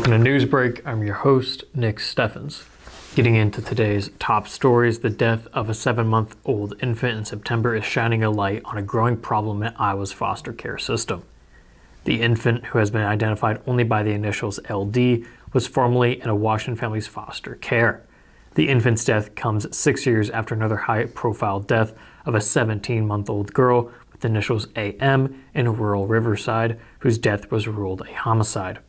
Welcome to Newsbreak. I'm your host, Nick Steffens. Getting into today's top stories, the death of a 7-month-old infant in September is shining a light on a growing problem in Iowa's foster care system. The infant, who has been identified only by the initials LD, was formerly in a Washington family's foster care. The infant's death comes 6 years after another high-profile death of a 17-month-old girl with the initials AM in rural Riverside, whose death was ruled a homicide.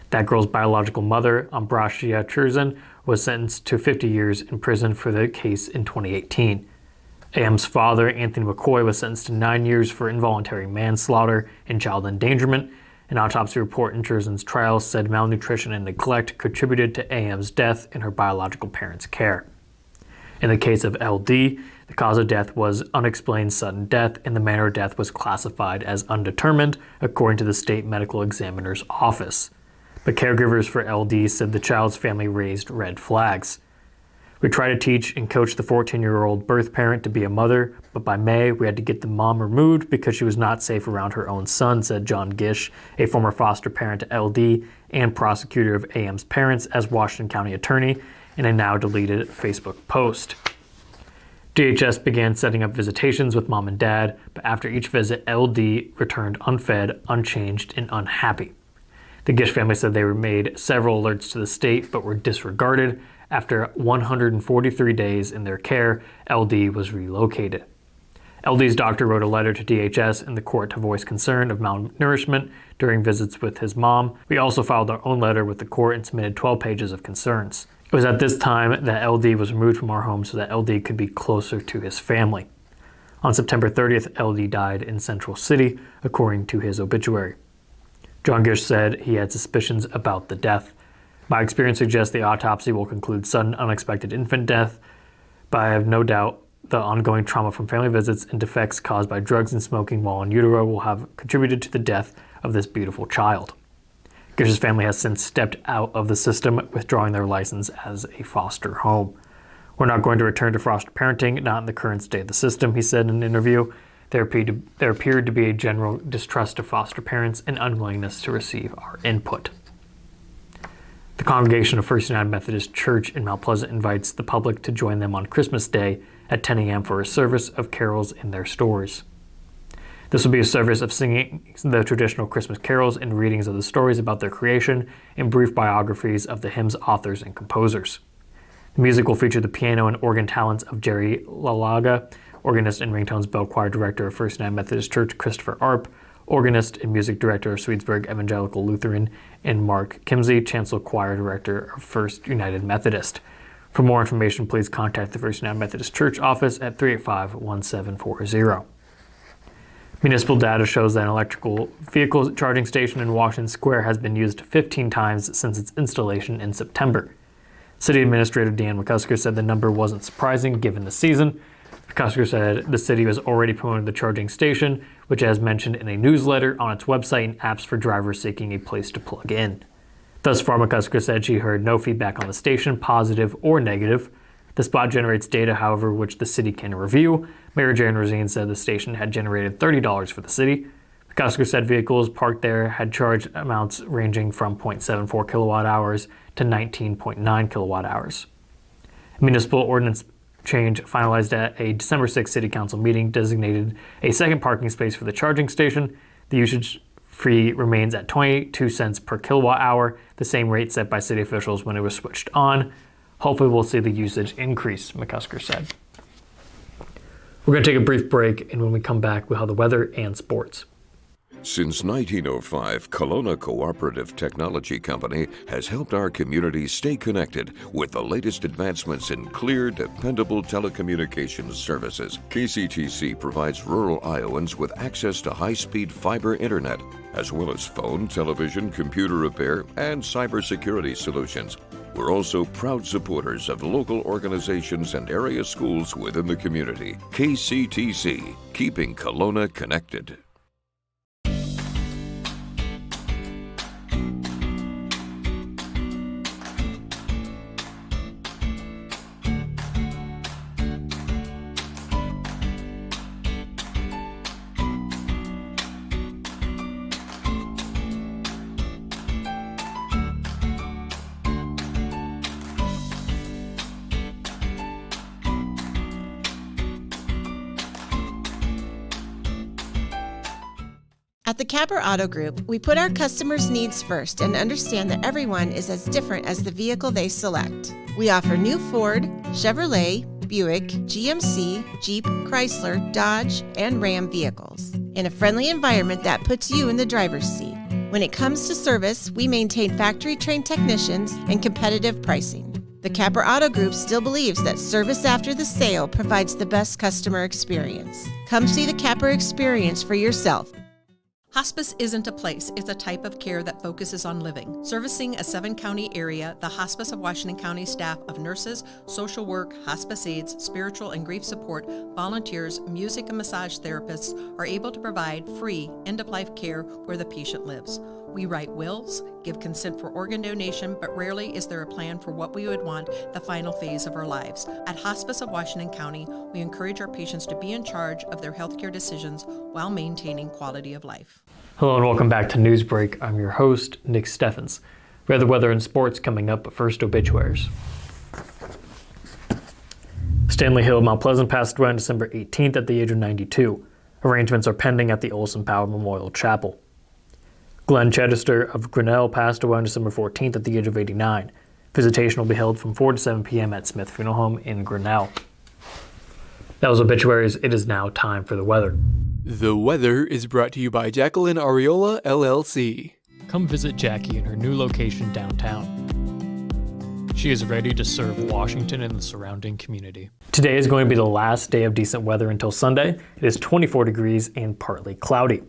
That girl's biological mother, Ambracia Churzin, was sentenced to 50 years in prison for the case in 2018. AM's father, Anthony McCoy, was sentenced to 9 years for involuntary manslaughter and child endangerment. An autopsy report in Churzin's trial said malnutrition and neglect contributed to AM's death in her biological parents' care. In the case of LD, the cause of death was unexplained sudden death, and the manner of death was classified as undetermined, according to the state medical examiner's office. But caregivers for LD said the child's family raised red flags. We tried to teach and coach the 14-year-old birth parent to be a mother, but by May, we had to get the mom removed because she was not safe around her own son, said John Gish, a former foster parent to LD and prosecutor of AM's parents as Washington County attorney, in a now-deleted Facebook post. DHS began setting up visitations with mom and dad, but after each visit, LD returned unfed, unchanged, and unhappy. The Gish family said they made several alerts to the state but were disregarded. After 143 days in their care, LD was relocated. LD's doctor wrote a letter to DHS and the court to voice concern of malnourishment during visits with his mom. We also filed our own letter with the court and submitted 12 pages of concerns. It was at this time that LD was removed from our home so that LD could be closer to his family. On September 30th, LD died in Central City, according to his obituary. John Gish said he had suspicions about the death. My experience suggests the autopsy will conclude sudden, unexpected infant death, but I have no doubt the ongoing trauma from family visits and defects caused by drugs and smoking while in utero will have contributed to the death of this beautiful child. Gish's family has since stepped out of the system, withdrawing their license as a foster home. We're not going to return to foster parenting, not in the current state of the system, he said in an interview. There appeared to be a general distrust of foster parents and unwillingness to receive our input. The congregation of First United Methodist Church in Mount Pleasant invites the public to join them on Christmas Day at 10 a.m. for a service of carols in their stores. This will be a service of singing the traditional Christmas carols and readings of the stories about their creation and brief biographies of the hymn's authors and composers. The music will feature the piano and organ talents of Jerry Lalaga, organist and ringtones bell choir director of First United Methodist Church Christopher Arp, organist and music director of Swedesburg Evangelical Lutheran, and Mark Kimsey, chancel choir director of First United Methodist. For more information, please contact the First United Methodist Church office at 385-1740. Municipal data shows that an electrical vehicle charging station in Washington Square has been used 15 times since its installation in September. City Administrator Dan McCusker said the number wasn't surprising given the season. McCusker said the city was already promoting the charging station, which as mentioned in a newsletter on its website and apps for drivers seeking a place to plug in. Thus far, McCusker said she heard no feedback on the station, positive or negative. The spot generates data, however, which the city can review. Mayor Jan Rosine said the station had generated $30 for the city. McCusker said vehicles parked there had charge amounts ranging from 0.74 kilowatt hours to 19.9 kilowatt hours. Municipal ordinance change finalized at a December 6 City Council meeting designated a second parking space for the charging station. The usage fee remains at 22 cents per kilowatt hour, the same rate set by city officials when it was switched on. Hopefully we'll see the usage increase, McCusker said. We're going to take a brief break, and when we come back, we'll have the weather and sports. Since 1905, Kelowna Cooperative Technology Company has helped our community stay connected with the latest advancements in clear, dependable telecommunications services. KCTC provides rural Iowans with access to high-speed fiber internet, as well as phone, television, computer repair, and cybersecurity solutions. We're also proud supporters of local organizations and area schools within the community. KCTC, keeping Kelowna connected. At the Capper Auto Group, we put our customers' needs first and understand that everyone is as different as the vehicle they select. We offer new Ford, Chevrolet, Buick, GMC, Jeep, Chrysler, Dodge, and Ram vehicles in a friendly environment that puts you in the driver's seat. When it comes to service, we maintain factory-trained technicians and competitive pricing. The Capper Auto Group still believes that service after the sale provides the best customer experience. Come see the Capper experience for yourself. Hospice isn't a place, it's a type of care that focuses on living. Servicing a 7-county area, the Hospice of Washington County staff of nurses, social work, hospice aides, spiritual and grief support, volunteers, music and massage therapists are able to provide free end-of-life care where the patient lives. We write wills, give consent for organ donation, but rarely is there a plan for what we would want the final phase of our lives. At Hospice of Washington County, we encourage our patients to be in charge of their healthcare decisions while maintaining quality of life. Hello and welcome back to Newsbreak. I'm your host, Nick Steffens. We have the weather and sports coming up, but first obituaries. Stanley Hill of Mount Pleasant passed away on December 18th at the age of 92. Arrangements are pending at the Olson Power Memorial Chapel. Glenn Chedester of Grinnell passed away on December 14th at the age of 89. Visitation will be held from 4 to 7 p.m. at Smith Funeral Home in Grinnell. That was obituaries. It is now time for the weather. The weather is brought to you by Jacqueline Areola, LLC. Come visit Jackie in her new location downtown. She is ready to serve Washington and the surrounding community. Today is going to be the last day of decent weather until Sunday. It is 24 degrees and partly cloudy.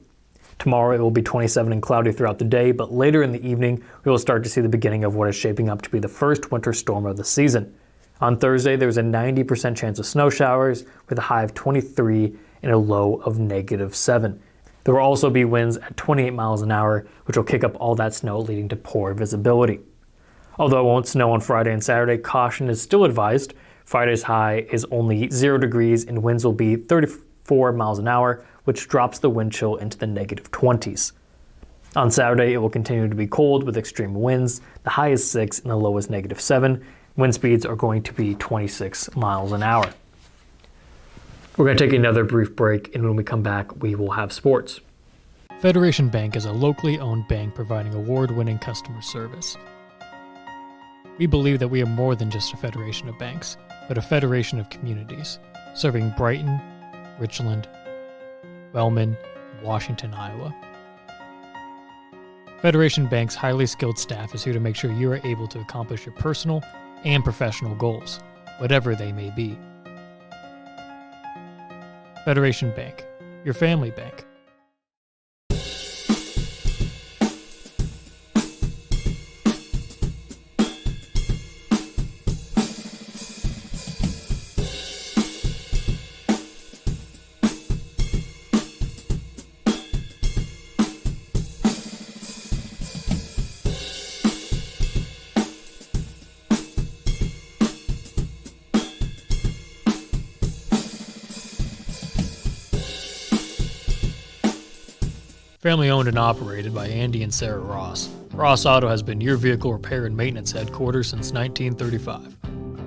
Tomorrow it will be 27 and cloudy throughout the day, but later in the evening we will start to see the beginning of what is shaping up to be the first winter storm of the season. On Thursday there's a 90% chance of snow showers with a high of 23 and a low of -7. There will also be winds at 28 miles an hour, which will kick up all that snow, leading to poor visibility. Although it won't snow on Friday and Saturday, caution is still advised. Friday's high is only 0 degrees and winds will be 34 miles an hour, which drops the wind chill into the -20s. On Saturday, it will continue to be cold with extreme winds. The high is 6 and the low is -7. Wind speeds are going to be 26 miles an hour. We're going to take another brief break, and when we come back, we will have sports. Federation Bank is a locally owned bank providing award-winning customer service. We believe that we are more than just a federation of banks, but a federation of communities, serving Brighton, Richland, Wellman, and Washington, Iowa. Federation Bank's highly skilled staff is here to make sure you are able to accomplish your personal and professional goals, whatever they may be. Federation Bank, your family bank. Family owned and operated by Andy and Sarah Ross. Ross Auto has been your vehicle repair and maintenance headquarters since 1935.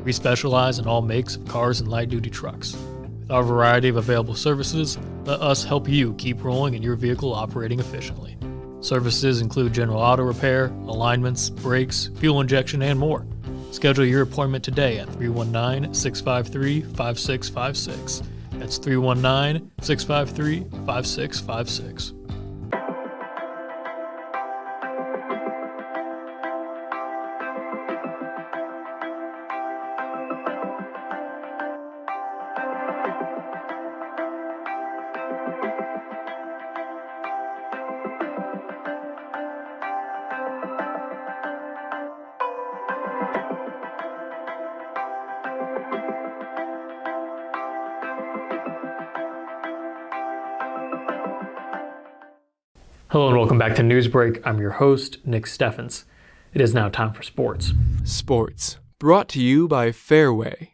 We specialize in all makes of cars and light-duty trucks. With our variety of available services, let us help you keep rolling and your vehicle operating efficiently. Services include general auto repair, alignments, brakes, fuel injection, and more. Schedule your appointment today at 319-653-5656. That's 319-653-5656. Hello and welcome back to Newsbreak. I'm your host, Nick Steffens. It is now time for sports. Sports, brought to you by Fairway.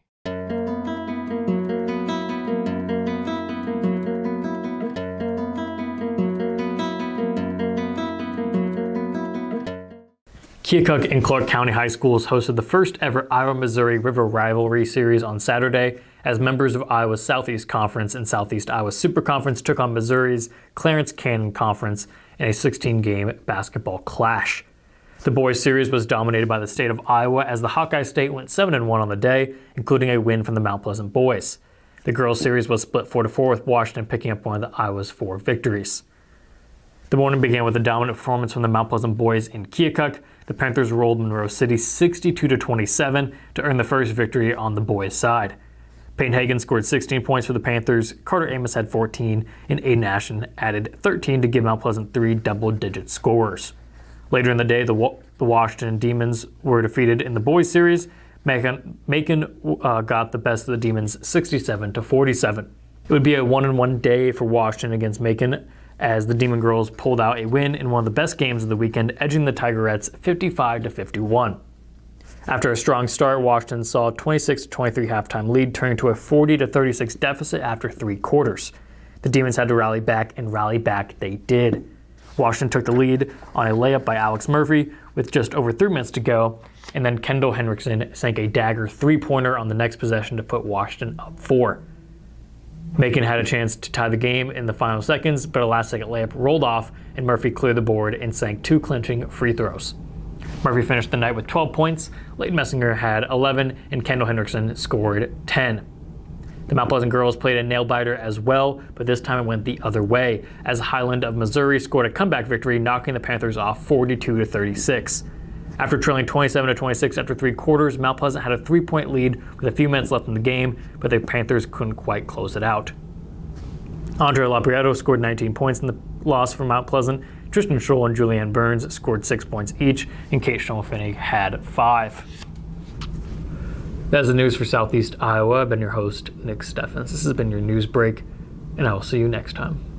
Keokuk and Clark County High Schools hosted the first ever Iowa-Missouri River Rivalry series on Saturday as members of Iowa's Southeast Conference and Southeast Iowa Super Conference took on Missouri's Clarence Cannon Conference in a 16-game basketball clash. The boys' series was dominated by the state of Iowa as the Hawkeye State went 7-1 on the day, including a win from the Mount Pleasant boys. The girls' series was split 4-4 with Washington picking up one of the Iowa's 4 victories. The morning began with a dominant performance from the Mount Pleasant boys in Keokuk. The Panthers rolled Monroe City 62-27 to earn the first victory on the boys' side. Peyton Hagan scored 16 points for the Panthers, Carter Amos had 14, and Aiden Ashton added 13 to give Mount Pleasant 3 double-digit scorers. Later in the day, the Washington Demons were defeated in the boys' series. Macon got the best of the Demons 67-47. It would be a 1-1 day for Washington against Macon as the Demon Girls pulled out a win in one of the best games of the weekend, edging the Tigerettes 55-51. After a strong start, Washington saw a 26-23 halftime lead turn to a 40-36 deficit after 3 quarters. The Demons had to rally back, and rally back they did. Washington took the lead on a layup by Alex Murphy with just over 3 minutes to go, and then Kendall Henriksen sank a dagger 3-pointer on the next possession to put Washington up 4. Macon had a chance to tie the game in the final seconds, but a last-second layup rolled off, and Murphy cleared the board and sank 2 clinching free throws. Murphy finished the night with 12 points, Leighton Messinger had 11, and Kendall Henriksen scored 10. The Mount Pleasant girls played a nail-biter as well, but this time it went the other way, as Highland of Missouri scored a comeback victory, knocking the Panthers off 42-36. After trailing 27-26 after 3 quarters, Mount Pleasant had a 3-point lead with a few minutes left in the game, but the Panthers couldn't quite close it out. Andre Laprieto scored 19 points in the loss for Mount Pleasant. Tristan Scholl and Julianne Burns scored 6 points each, and Kate Schimmelfinnig had 5. That's the news for Southeast Iowa. I've been your host, Nick Steffens. This has been your news break, and I will see you next time.